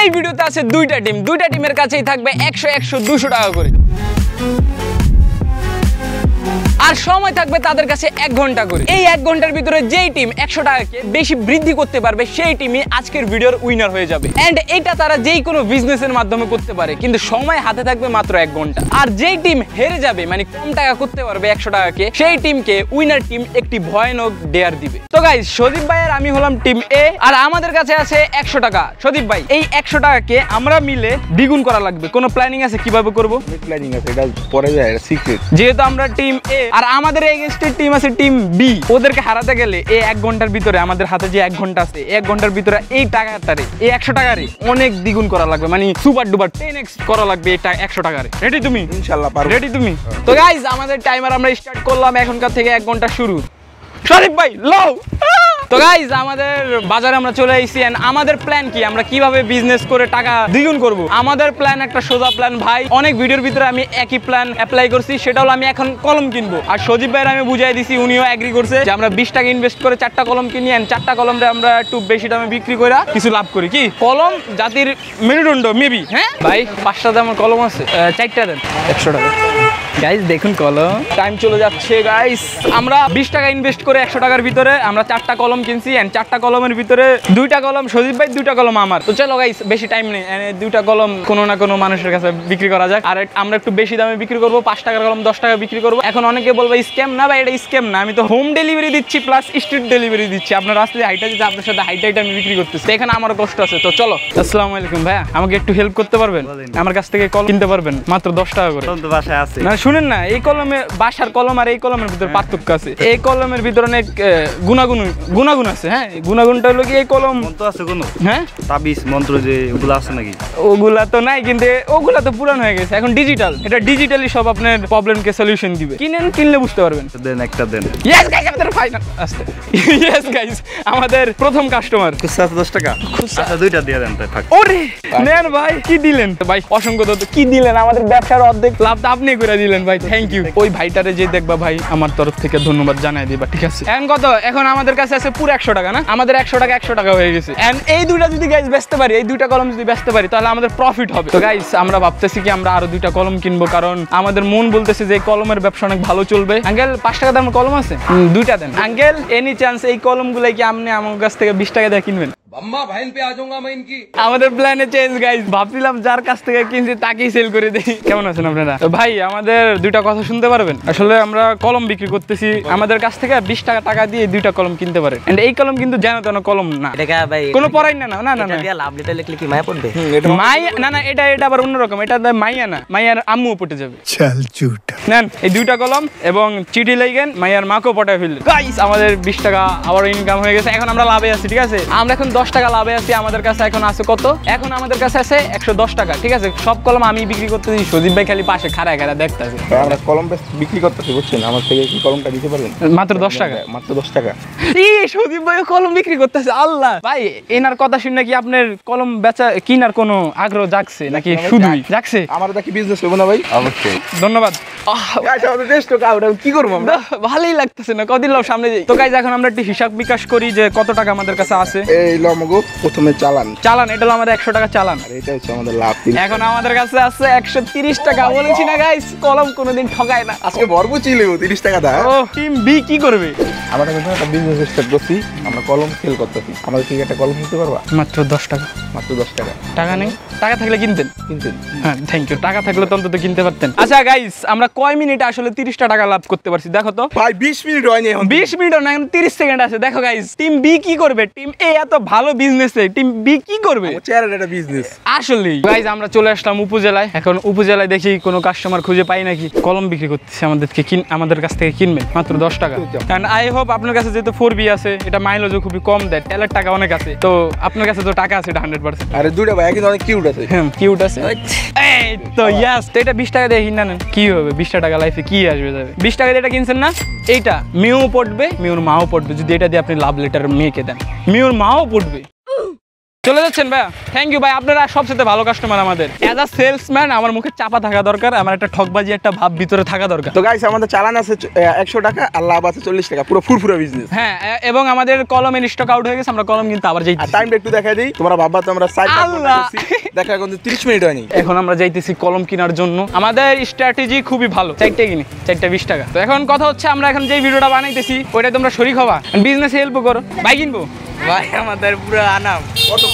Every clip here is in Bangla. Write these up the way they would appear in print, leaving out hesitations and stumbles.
এই ভিডিওতে আছে দুইটা টিমের কাছেই থাকবে 100, 200 টাকা করে। আর সময় থাকবে তাদের কাছে 1 ঘন্টা করে। এই 1 ঘন্টার ভিতরে যেই টিম 100 টাকাকে বেশি বৃদ্ধি করতে পারবে সেই টিমই আজকের ভিডিওর উইনার হয়ে যাবে। এন্ড এটা তারা যেই কোনো বিজনেসের মাধ্যমে করতে পারে, কিন্তু সময় হাতে থাকবে মাত্র 1 ঘন্টা। আর যেই টিম হেরে যাবে, মানে কম টাকা করতে পারবে 100 টাকাকে, সেই টিমকে উইনার টিম একটি ভয়ানক ডেয়ার দিবে। তো গাইস, সদীপ ভাই আর আমি হলাম টিম এ, আর আমাদের কাছে আছে 100 টাকা। সদীপ ভাই, এই 100 টাকাকে আমরা মিলে দ্বিগুণ করা লাগবে। কোনো প্ল্যানিং আছে কিভাবে করব? প্ল্যানিং আছে, এটা পরে যায়, এটা সিক্রেট। যেহেতু আমরা টিম এ আর আমাদের এগেইনস্টের টিম আছে টিম বি, ওদেরকে হারাতে গেলে এই 1 ঘন্টার ভিতরে, আমাদের হাতে যে 1 ঘন্টা আছে, 1 ঘন্টার ভিতরে এই টাকাটারে, এই 100 টাকারে অনেক দ্বিগুণ করা লাগবে, মানে সুপার ডুপার 10x করা লাগবে এই 100 টাকারে। রেডি তুমি? ইনশাআল্লাহ পারবো। রেডি তুমি? তো গাইস, আমাদের টাইমার আমরা স্টার্ট করলাম, এখনকার থেকে 1 ঘন্টা শুরু। সদীপ ভাই লও। তো গাইস, আমাদের বাজারে আমরা চলে আইছি। আমাদের প্ল্যান কি, আমরা কিভাবে বিজনেস করে টাকা দ্বিগুণ করব? আমাদের প্ল্যান একটা সোজা প্ল্যান ভাই। অনেক ভিডিওর ভিতরে আমি একই প্ল্যান অ্যাপ্লাই করছি, সেটা হলো আমি এখন কলম কিনবো। আর সজীব ভাইয়ের আমি বুঝাই দিছি, উনিও এগ্রি করছে যে আমরা 20 টাকা ইনভেস্ট করে 4টা কলম কিনি, এন্ড 4টা কলমরে আমরা একটু বেশি দামে বিক্রি করে কিছু লাভ করি। কি কলম জাতির মেরুদণ্ড মেবি। হ্যাঁ ভাই, 5টা দামের কলম আছে, 4টা দেন 100 টাকা। গাইস দেখুন কলম, টাইম চলে যাচ্ছে গাইস। আমরা 20 টাকা ইনভেস্ট করে 100 টাকার ভিতরে আমরা 4টা কলম কিনছি, এন্ড 4টা কলমের ভিতরে 2টা কলম সজীব ভাই, 2টা কলম আমার। তো চলো গাইস, বেশি টাইম নেই, 2টা কলম কোনো না কোনো মানুষের কাছে বিক্রি করা যাক। আর আমরা একটু বেশি দামে বিক্রি করবো, 5 টাকার কলম 10 টাকা বিক্রি করবো। এখন অনেকে বলবো স্ক্যাম। না ভাই, এটা স্ক্যাম না, আমি তো হোম ডেলিভারি দিচ্ছি প্লাস স্ট্রিট ডেলিভারি দিচ্ছি। আপনার রাস্তায় হাইটা যেতে আপনার সাথে হাইটা আমি বিক্রি করতেছি, এখানে আমারও কষ্ট আছে। তো চলো। আসসালামু আলাইকুম ভাইয়া, আমাকে একটু হেল্প করতে পারবেন? আমার কাছ থেকে কলম কিনতে পারবেন মাত্র 10 টাকা করে। বাসায় আছে না শুনেন না, এই কলমে, বাসার কলম আর এই কলমের ভিতরে পার্থক্য আছে। এই কলমের ভিতরে অনেক গুণাগুণ আছে। হ্যাঁ, গুণাগুণটা হলো কি, এই কলম মন্ত্র আছে কোনো? হ্যাঁ, তাবিজ মন্ত্র যে ওগুলো আছে নাকি? ওগুলা তো নাই, কিন্তু ওগুলা তো পুরান হয়ে গেছে, এখন ডিজিটাল। এটা ডিজিটালি সব আপনার প্রবলেমকে সলিউশন দিবে। কিনলে বুঝতে পারবেন। দেন একটা দেন। ইয়েস গাইস, আমাদের ফাইনাল আসছে। ইয়েস গাইস, আমাদের প্রথম কাস্টমার। খুচরা 10 টাকা। আচ্ছা 2টা দিয়ে দেন তাই থাক। ওরে নেন ভাই, কি দিলেন ভাই? অসংখ্য ধন্যবাদ। কি দিলেন? আমাদের ব্যবসার অর্ধেক লাভটা আপনি করে দিলেন ভাই, থ্যাংক ইউ। ওই ভাইটারে যে দেখবা ভাই, আমার তরফ থেকে ধন্যবাদ জানাই দিবা, ঠিক আছে? এখন কত? এখন আমাদের কাছে আছে পুরো 100 টাকা। না, আমাদের 100 টাকা হয়ে গেছে। এন্ড এই 2টা যদি গাইস বেচতে পারি, এই 2টা কলম যদি বেচতে পারি, তাহলে আমাদের প্রফিট হবে। তো গাইস, আমরা ভাবতেছি কি আমরা আরো 2টা কলম কিনবো, কারণ আমাদের মন বলতেছে যে এই কলমের ব্যবসা অনেক ভালো চলবে। আঙ্কেল 5 টাকা দামের কলম আছে, 2টা দেন। আঙ্কেল এনি চান্স এই কলমগুলাই কি আপনি আমার কাছ থেকে 20 টাকা দিয়ে কিনবেন? আমাদের প্ল্যানে চেঞ্জ গাইস, ভাবছিলাম যার কাছ থেকে কিনছি তাকেই সেল করে দেই। কেমন আছেন আপনারা? ভাই আমাদের 2টা কথা শুনতে পারবেন? আসলে আমরা কলম বিক্রি করতেছি, আমাদের কাছ থেকে 20 টাকা দিয়ে 2টা কলম কিনতে পারেন। এন্ড এই কলম কিন্তু যেন তেন কলম না, কোনো পড়াই না। না না না, লাভ লেটার লিখলে কি মায়া পড়বে? মাইয়া না না, এটা আবার অন্যরকম। এটা মাইয়া না, মাইয়ার আম্মু পটে যাবে। চল চুট নেন এই 2টা কলম এবং চিঠি লাইগেন, মাইয়ার মাকেও পটায় ফেললেন। গাইস, আমাদের 20 টাকা আবার ইনকাম হয়ে গেছে। এখন আমরা লাভে আছি, ঠিক আছে? আমরা এখন 10 টাকা লাভে আছি। আমাদের কাছে এখন আছে কত? এখন আমাদের কাছে আছে 110 টাকা, ঠিক আছে? সব কলম আমি বিক্রি করতেছি, সজীব ভাই খালি পাশে খাড়া দেখতেছে। আমরা কলম বিক্রি করতেছি, বুঝছেন? আমার থেকে কি কলমটা দিতে পারবেন? মাত্র 10 টাকা। মাত্র 10 টাকা। সজীব ভাই কলম বিক্রি করতেছে। আল্লাহ ভাই, এনার কথা শুনে কি আপনার কলম বেচা কিনার কোনো আগ্রহ জাগছে নাকি শুধুই জাগছে? আমার দেখি বিজনেস হবে না ভাই? অবশ্যই। ধন্যবাদ। কি করবো আমরা? ভালোই লাগতেছে না, কদিন লাভ সামনে যাই। তো গাইস, এখন আমরা একটু হিসাব বিকাশ করি যে কত টাকা আমাদের কাছে আছে। এই লমগো প্রথমে চালান, এটা হলো আমাদের 100 টাকা চালান। আর এটা হচ্ছে আমাদের লাভ। এখন আমাদের কাছে আছে 130 টাকা। বলেছি না গাইস, কলম কোনোদিন ঠকায় না। আজকে বর্ব ছিল 30 টাকা দা। ও টিম বি কি করবে? আমরা কিন্তু একটা বিজনেস স্টার্ট করছি, আমরা কলম সেল করতেছি। আমাদের থেকে একটা কলম নিতে পারবা? মাত্র 10 টাকা। মাত্র 10 টাকা। টাকা নেই? টাকা থাকলে কিনতেন। হ্যাঁ, থ্যাংক ইউ। টাকা থাকলে তো অন্তত কিনতে পারতেন। আচ্ছা গাইস, আমরা কয় মিনিটে আসলে 30 টাকা লাভ করতে পারছি দেখো তো ভাই। 20 মিনিট হয়নি, এখন 20 মিনিট না, 30 সেকেন্ড আছে। দেখো গাইস, টিম বি কি করবে? টিম এ এত ভালো বিজনেসে টিম বি কি করবে? চেয়ারের একটা বিজনেস। আসলে গাইস, আমরা চলে আসলাম উপজেলায়। এখন উপজেলায় দেখি কোনো কাস্টমার খুঁজে পাই নাকি। কলম বিক্রি করতেছে, আমাদের কাছ থেকে কিনবে মাত্র 10 টাকা। এন্ড আই হোপ আপনার কাছে যেহেতু 4B আছে, এটা মাইলেজও খুবই কম দেয়, তেলের টাকা অনেক আছে, তো আপনার কাছে তো টাকা আছে, এটা 100%। আরে 2টা ভাই কিন্তু অনেক কিউট আছে। হ্যাঁ, কিউট আছে। এই তো ইয়াস, তো এটা 20 টাকা দিয়ে কিনা নেন, কি হবে? 20 টাকা লাইফে কি আসবে যাবে? 20 টাকা দিয়ে এটা কিনছেন না, এইটা মেয়েও পড়বে, মেয়ের মাও পড়বে। যদি এটা দিয়ে আপনি লাভ লেটার মেয়েকে দেন, মেয়ের মাও পড়বে। চলে যাচ্ছেন ভাইয়া? থ্যাংক ইউ ভাই, আপনারা সবচেয়ে ভালো কাস্টমার আমাদের। অ্যাজ আ সেলসম্যান আমার মুখে চাপা থাকা দরকার, আমার একটা ঠকবাজি একটা ভাব ভিতরে থাকা দরকার। তো গাইস আমাদের চালান আছে 100 টাকা আর লাভ আছে 40 টাকা, পুরো ফুরফুরা বিজনেস। হ্যাঁ, এবং আমাদের কলমের স্টক আউট হয়ে গেছে, আমরা কলম কিন্তু আবার যাইতেছি। আর টাইমটা একটু দেখাই দিই, তোমরা ভাববা তো আমরা 4 আল্লাহ। দেখা এখন 30 মিনিট হয়নি। এখন আমরা যাইতেছি কলম কেনার জন্য। আমাদের স্ট্র্যাটেজি খুবই ভালো, 4টে কিনি, 4টা 20 টাকা। তো এখন কথা হচ্ছে আমরা এখন যে ভিডিওটা বানাইতেছি ওইটা তোমরা শরীক হবা, বিজনেস হেল্প করো। ভাই কিনবো ভাই আমাদের পুরো আনাম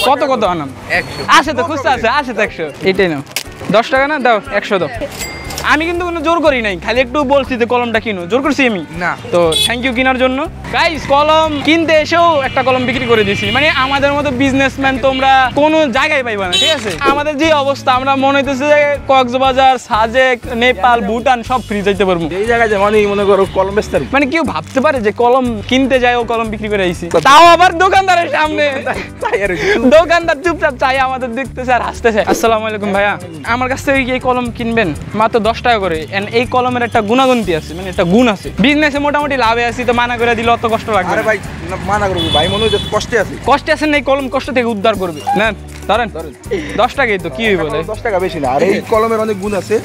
কত কত আনাম 100 আছে তো, খুঁজতে আছে তো 100। এটাই নাও, 10 টাকা না দাও, 100 দাও। আমি কিন্তু কোনো জোর করি নাই, খালি একটু বলছি যে কলমটা কিনো, জোর করছি আমি না। তো থ্যাংক ইউ কেনার জন্য। গাইস কলম কিনতে এসেও একটা কলম বিক্রি করে দিয়েছি, মানে আমাদের মতো বিজনেসম্যান তোমরা কোনো জায়গায় পাইবা না, ঠিক আছে? আমাদের যে অবস্থা, আমরা মনে হইতেছে যে কক্সবাজার, সাজেক, নেপাল, ভুটান সব ফ্রি যাইতে পারবো। এই জায়গায় যেমন মনে করো কলম বেচতে পারি। মানে কেউ ভাবতে পারে যে কলম কিনতে যায় ও কলম বিক্রি করে আইছি, তাও আবার দোকানদারের সামনে। তাই আর কি। দোকানদার চুপচাপ চাই আমাদের দেখতেছে আর হাসতেছে। আসসালামু আলাইকুম ভাইয়া, আমার কাছ থেকে কি এই কলম কিনবেন? মাত্র 10 টাকা করে। And এই কলমের একটা গুণাগুন্তি আছে, মানে একটা গুণ আছে। বিজনেসে মোটামুটি লাভে আছি, তো মানা করে দিলে অত কষ্ট লাগবে আরে না। ভাই মানা করবো ভাই, মনে হচ্ছে কষ্টে আছে। কষ্টে আছেন না, এই কলম কষ্ট থেকে উদ্ধার করবে। নেন ধরেন, 10 টাকাই তো, কি হইব? 10 টাকা বেশি না। আর এই কলমের অনেক গুণ আছে।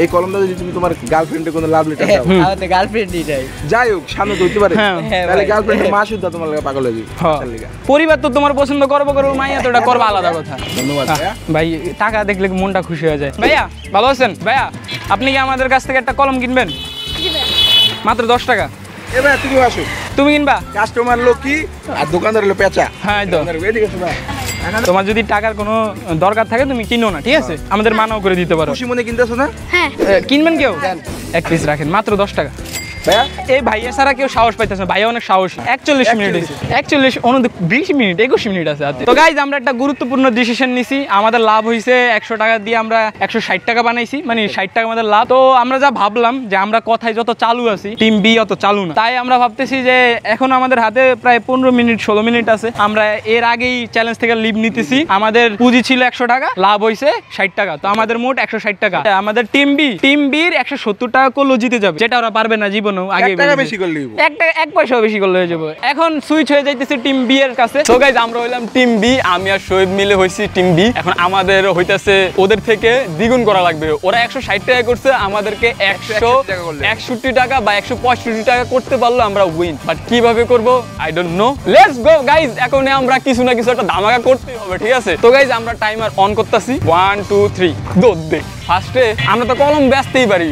এই কলমটা যদি তুমি তোমার গার্লফ্রেন্ডে কোনো লাভ লেটার দাও, আমাদের গার্লফ্রেন্ডই নাই। যাই হোক সামনে তো হইতে পারে, হ্যাঁ। তাহলে গার্লফ্রেন্ডের মা শুদ্ধ তোমার লাগা পাগল হয়ে যাবে। হ্যাঁ। তার লিগা। পরিবার তো তোমার পছন্দ করবো করবো, মাইয়া তো এটা করবো আলাদা কথা। ধন্যবাদ ভাইয়া। ভাই টাকা দেখলে মনটা খুশি হয়ে যায়। ভাইয়া ভালো আছেন? ভাইয়া আপনি কি আমাদের কাছ থেকে একটা কলম কিনবেন? মাত্র 10 টাকা। এ ভাই তুমি আসো, তুমি কিনবা? কাস্টমার লোক কি আর দোকানদার হলো পেঁচা। হ্যাঁ, এই তো। এদিকে এসো ভাই। তোমার যদি টাকার কোনো দরকার থাকে তুমি কিনো না, ঠিক আছে? আমাদের মানাও করে দিতে পারো। খুশি মনে কিনতেছো না কিনবেন কেউ? এক পিস রাখেন, মাত্র 10 টাকা। ভাইয়া? এই ভাইয়া ছাড়া কেউ সাহস পাইতেছে না, ভাইয়া অনেক সাহসী। 41 মিনিট হয়েছে, 41 20 মিনিট 21 মিনিট আছে হাতে। তো গাইজ আমরা একটা গুরুত্বপূর্ণ ডিসিশন নিছি। আমাদের লাভ হয়েছে 100 টাকা দিয়ে আমরা 160 টাকা বানাইছি, মানে 60 টাকা আমাদের লাভ। তো আমরা যা ভাবলাম যে আমরা কথায় যত চালু আছি, টিম বি অত চালু না, তাই আমরা ভাবতেছি যে এখন আমাদের হাতে প্রায় 15 মিনিট 16 মিনিট আছে। আমরা এর আগেই চ্যালেঞ্জ থেকে লিভ নিতেছি। আমাদের পুঁজি ছিল 100 টাকা, লাভ হয়েছে 60 টাকা, তো আমাদের মোট 160 টাকা। আমাদের টিম বির 170 টাকা করলেও জিতে যাবে, যেটা ওরা পারবে না জীবনেও। আগে 1 টাকা বেশি করলে হইবো। এক পয়সাও বেশি করলে হয়ে যাবে। এখন সুইচ হয়ে যাইতেছে টিম বি এর কাছে। তো গাইজ আমরা হইলাম টিম বি, আমি আর শোয়েব মিলে হইছি টিম বি। এখন আমাদের হইতাছে ওদের থেকে দ্বিগুণ করা লাগবে। ওরা 160 টাকা করছে, আমাদেরকে 161 টাকা বা 165 টাকা করতে পারলো আমরা উইন। বাট কিভাবে করব I don't know. Let's go guys, এখন আমরা কিছু না কিছু একটা ধামাকা করতেই হবে, ঠিক আছে? তো গাইজ আমরা টাইমার অন করতেছি, 1 2 3 দৌড় দে। ফার্স্টে আমরা তো কলম বেচতেই পারি,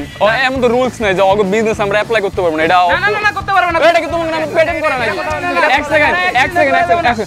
এমন তো রুলস নাই যে অগ বিজনেস আমরা অ্যাপ্লাই করতে পারবো না। এটা না করতে পারবো না, এটা কি তোমাকে নামে পেটেন্ট করা নাই? এক সেকেন্ড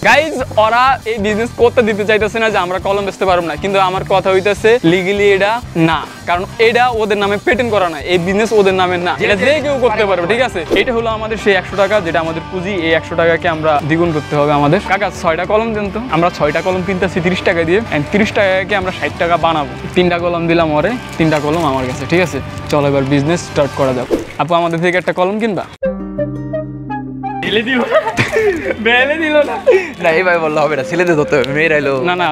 গাইজ, ওরা এই বিজনেস করতে দিতে চাইতেছে না যে আমরা কলম বেচতে পারবো না, কিন্তু আমার কথা হইতাছে লিগ্যালি এটা না, কারণ এটা ওদের নামে পেটেন্ট করা না, এই বিজনেস ওদের নামে না, এটা যে কেউ করতে পারবে, ঠিক আছে? এটা হলো আমাদের সেই 100 টাকা, যেটা আমাদের পুঁজি। এই 100 টাকাকে আমরা দ্বিগুণ করতে হবে আমাদের। কাকা 6টা কলম দেন তো। আমরা 6টা কলম কিনতেছি 30 টাকা দিয়ে, 30 টাকাকে আমরা 60 টাকা বানাবো। 3টা কলম দিলাম ওরে, 3টা কলম আমার কাছে, ঠিক আছে? চলো এবার বিজনেস স্টার্ট করা যাক। আপু আমাদের থেকে একটা কলম কিনবা? বেলে দিল না। না এইভাবে বললে হবে না, ছেলেদের ধরতে হবে, মেয়েরা এলো। না না,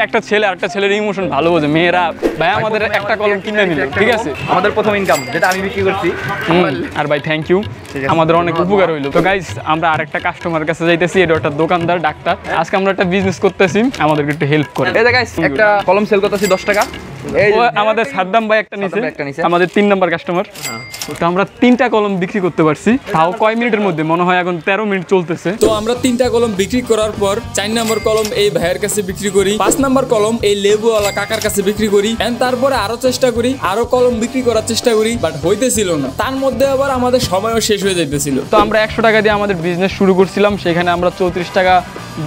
একটা ছেলে আর একটা ছেলের ইমোশন ভালো বোঝে। মেয়েরা ভাই আমাদের একটা কলম কিনে নিল, ঠিক আছে? আমাদের প্রথম ইনকাম যেটা আমি বিক্রি করছি। আর ভাই থ্যাংক ইউ, আমাদের অনেক উপকার হইলো। তো গাইস আমরা আরেকটা কাস্টমারের কাছে যাইতেছি, এটা একটা দোকানদার ডাক্তার। আজকে আমরা একটা বিজনেস করতেছি, আমাদেরকে একটু হেল্প করে। এই যে গাইস একটা কলম সেল করতেছি 10 টাকা। ও আমাদের সাদ্দাম ভাই একটা নিছে, নিছে। আমাদের 3 নাম্বার কাস্টমার। তো আমরা 3টা কলম বিক্রি করতে পারছি, তাও কয় মিনিটের মধ্যে? মনে হয় এখন 13 মিনিট চলতেছে। তো আমরা 3টা কলম বিক্রি করার পর 4 নম্বর কলম এই ভাইয়ের কাছে বিক্রি করি, 5 নম্বর কলম এই লেবুওয়ালা কাকার কাছে বিক্রি করি, এন্ড তারপরে আরো চেষ্টা করি, আরো কলম বিক্রি করার চেষ্টা করি, বাট হইতেছিল না। তার মধ্যে আবার আমাদের সময়ও শেষ হয়ে যাইতেছিল। তো আমরা 100 টাকা দিয়ে আমাদের বিজনেস শুরু করছিলাম, সেখানে আমরা 34 টাকা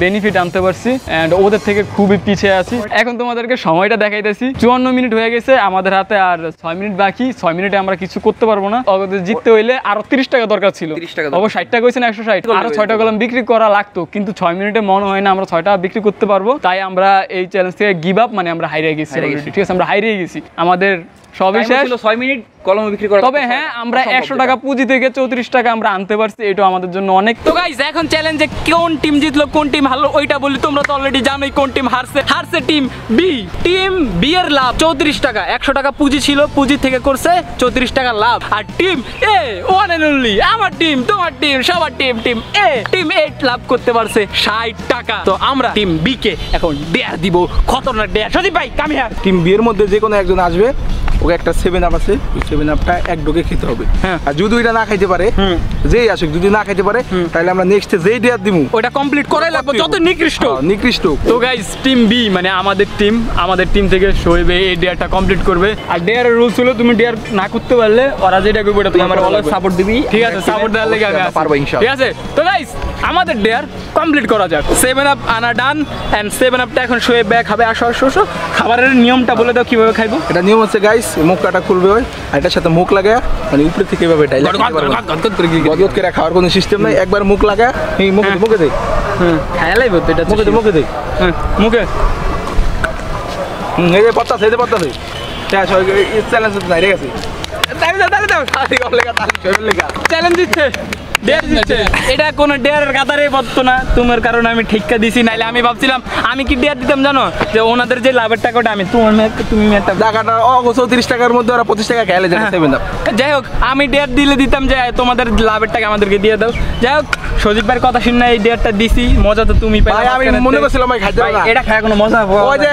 বেনিফিট আনতে পারছি, এন্ড ওদের থেকে খুবই পিছিয়ে আছি। এখন তোমাদেরকে সময়টা দেখাইতেছি, 54 মিনিট হয়ে গেছে, আমাদের হাতে আর 6 মিনিট বাকি। 6 মিনিটে আমরা কিছু করতে পারবো না। ওদের জিততে হইলে আরো 30 টাকা দরকার ছিল। 30 টাকা অবশ্য 60 টাকা হয়েছে না 160, আরো 6টা কলম বিক্রি করা লাগতো, কিন্তু 6 মিনিটে মনে হয় না আমরা 6টা বিক্রি করতে পারবো। তাই আমরা এই চ্যালেঞ্জ থেকে গিভ আপ, মানে আমরা হারিয়ে গেছি, ঠিক আছে? আমরা হারিয়ে গেছি। আমাদের সবই শেষ। ছিল 6 মিনিট কলম বিক্রি করা। তবে হ্যাঁ আমরা 100 টাকা পুঁজি থেকে 34 টাকা আমরা আনতে পারছি, এটা আমাদের জন্য অনেক। তো গাইস এখন চ্যালেঞ্জে কোন টিম জিতলো কোন টিম হারলো ওইটা বলি। তোমরা তো অলরেডি জানোই কোন টিম হারছে টিম বি। টিম বি এর লাভ 34 টাকা, 100 টাকা পুঁজি ছিল, পুঁজি থেকে করছে 34 টাকা লাভ। আর team A one and only আমার টিম, তোমার টিম, সবার টিম, টিম এ লাভ করতে পারছে 60 টাকা। তো আমরা টিম বি কে এখন ডেয়ার দিব, খতরনাক ডেয়ার। সদীপ ভাই কাম হিয়ার। টিম বিয়ের মধ্যে যে কোনো একজন আসবে, ওকে একটা 7 আপ আছে, ওই 7 আপটা এক ডোকে খেতে হবে। হ্যাঁ। আর যদি ওইটা না খাইতে পারে, যেই আসুক যদি না খাইতে পারে, তাহলে আমরা নেক্সটে যেই ডেয়ার দিমু ওটা কমপ্লিট করাই লাগবে, যত নিকৃষ্ট। নিকৃষ্ট। তো গাইস টিম বি মানে আমাদের টিম থেকে শোয়েব এই ডেয়ারটা কমপ্লিট করবে। আর ডেয়ারের রুলস হলো তুমি ডেয়ার না করতে পারলে ওরা যেটা করবে ওটা তুমি আমার আমার অলওয়েজ সাপোর্ট দিবি। ঠিক আছে, সাপোর্ট দেওয়ার লেগে আমি পারবো ইনশাআল্লাহ। ঠিক আছে। তো গাইস আমাদের ডেয়ার কমপ্লিট করা যাক। 7 আপ আনা ডান এন্ড 7 আপটা এখন শোয়েব ব্যাগ খাবে। আসো খাবারের নিয়মটা বলে দাও কিভাবে খাইবো। এটা নিয়ম হচ্ছে গাইস, মুখ কাটা খুলবে হয়, আর এটার সাথে মুখ লাগায় মানে উপরে থেকে এভাবে ডাইলা গদগদ করে খাওয়ার কোনো সিস্টেম নাই। একবার মুখ লাগা, এই মুখে দে, খাইয়া লাইবো তো এটা মুখে দে। হ্যাঁ মুখে। এই যে পত্তা দে, পত্তা দে। শেষ হয়ে গেছে, এই চ্যালেঞ্জ নাই রে গেছে। চ্যালেঞ্জ দিচ্ছে, ডেয়ার দিচ্ছে। এটা কোনো ডেয়ারের কাতারে পড়তো না তোমার কারণে আমি ঠিকটা দিছি। নাইলে আমি ভাবছিলাম আমি কি ডেয়ার দিতাম জানো, যে ওনাদের যে লাভের টাকাটা আমি তুমি একটা টাকাটা 34 টাকার মধ্যে ওরা 25 টাকা খেলে যায় 7 আপ। যাই হোক আমি ডেয়ার দিলে দিতাম যে তোমাদের লাভের টাকা আমাদেরকে দিয়ে দাও। যাই হোক সজীব ভাইয়ের কথা শুনে এই ডেয়ারটা দিছি, মজা তো তুমি পাইলা। ভাই আমি মনে করছিলাম ভাই খাইতে না, এটা খায় কোনো মজা পাওয়া ওই যে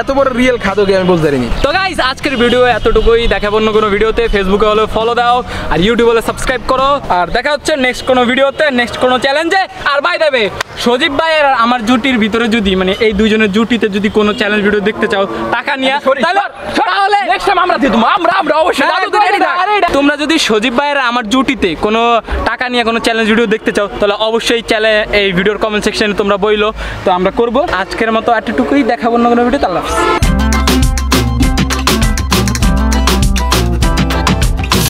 এত বড় রিয়েল খাদো কি আমি বুঝতে পারিনি। তো গাইস আজকের ভিডিও এতটুকুই। দেখাবো অন্য কোনো ভিডিওতে। ফেসবুকে হলে ফলো দাও, আর ইউটিউবে হলে সাবস্ক্রাইব করো। আর দেখা হচ্ছে নেক্সট কোনো ভিডিওতে, নেক্সট কোনো চ্যালেঞ্জে। আর বাই দেবে সজীব ভাই আর আমার জুটির ভিতরে যদি মানে এই দুইজনের জুটিতে যদি কোনো চ্যালেঞ্জ ভিডিও দেখতে চাও টাকা নিয়ে, তাহলে নেক্সট টাইম আমরা দিয়ে দেবো। আমরা অবশ্যই তোমরা যদি সজীব ভাইয়ের আমার জুটিতে কোনো টাকা নিয়ে কোনো চ্যালেঞ্জ ভিডিও দেখতে চাও তাহলে অবশ্যই এই ভিডিওর কমেন্ট সেকশনে তোমরা বইলো, তো আমরা করবো। আজকের মতো এতটুকুই। দেখাবো অন্য কোনো ভিডিও। আল্লাহ হাফেজ।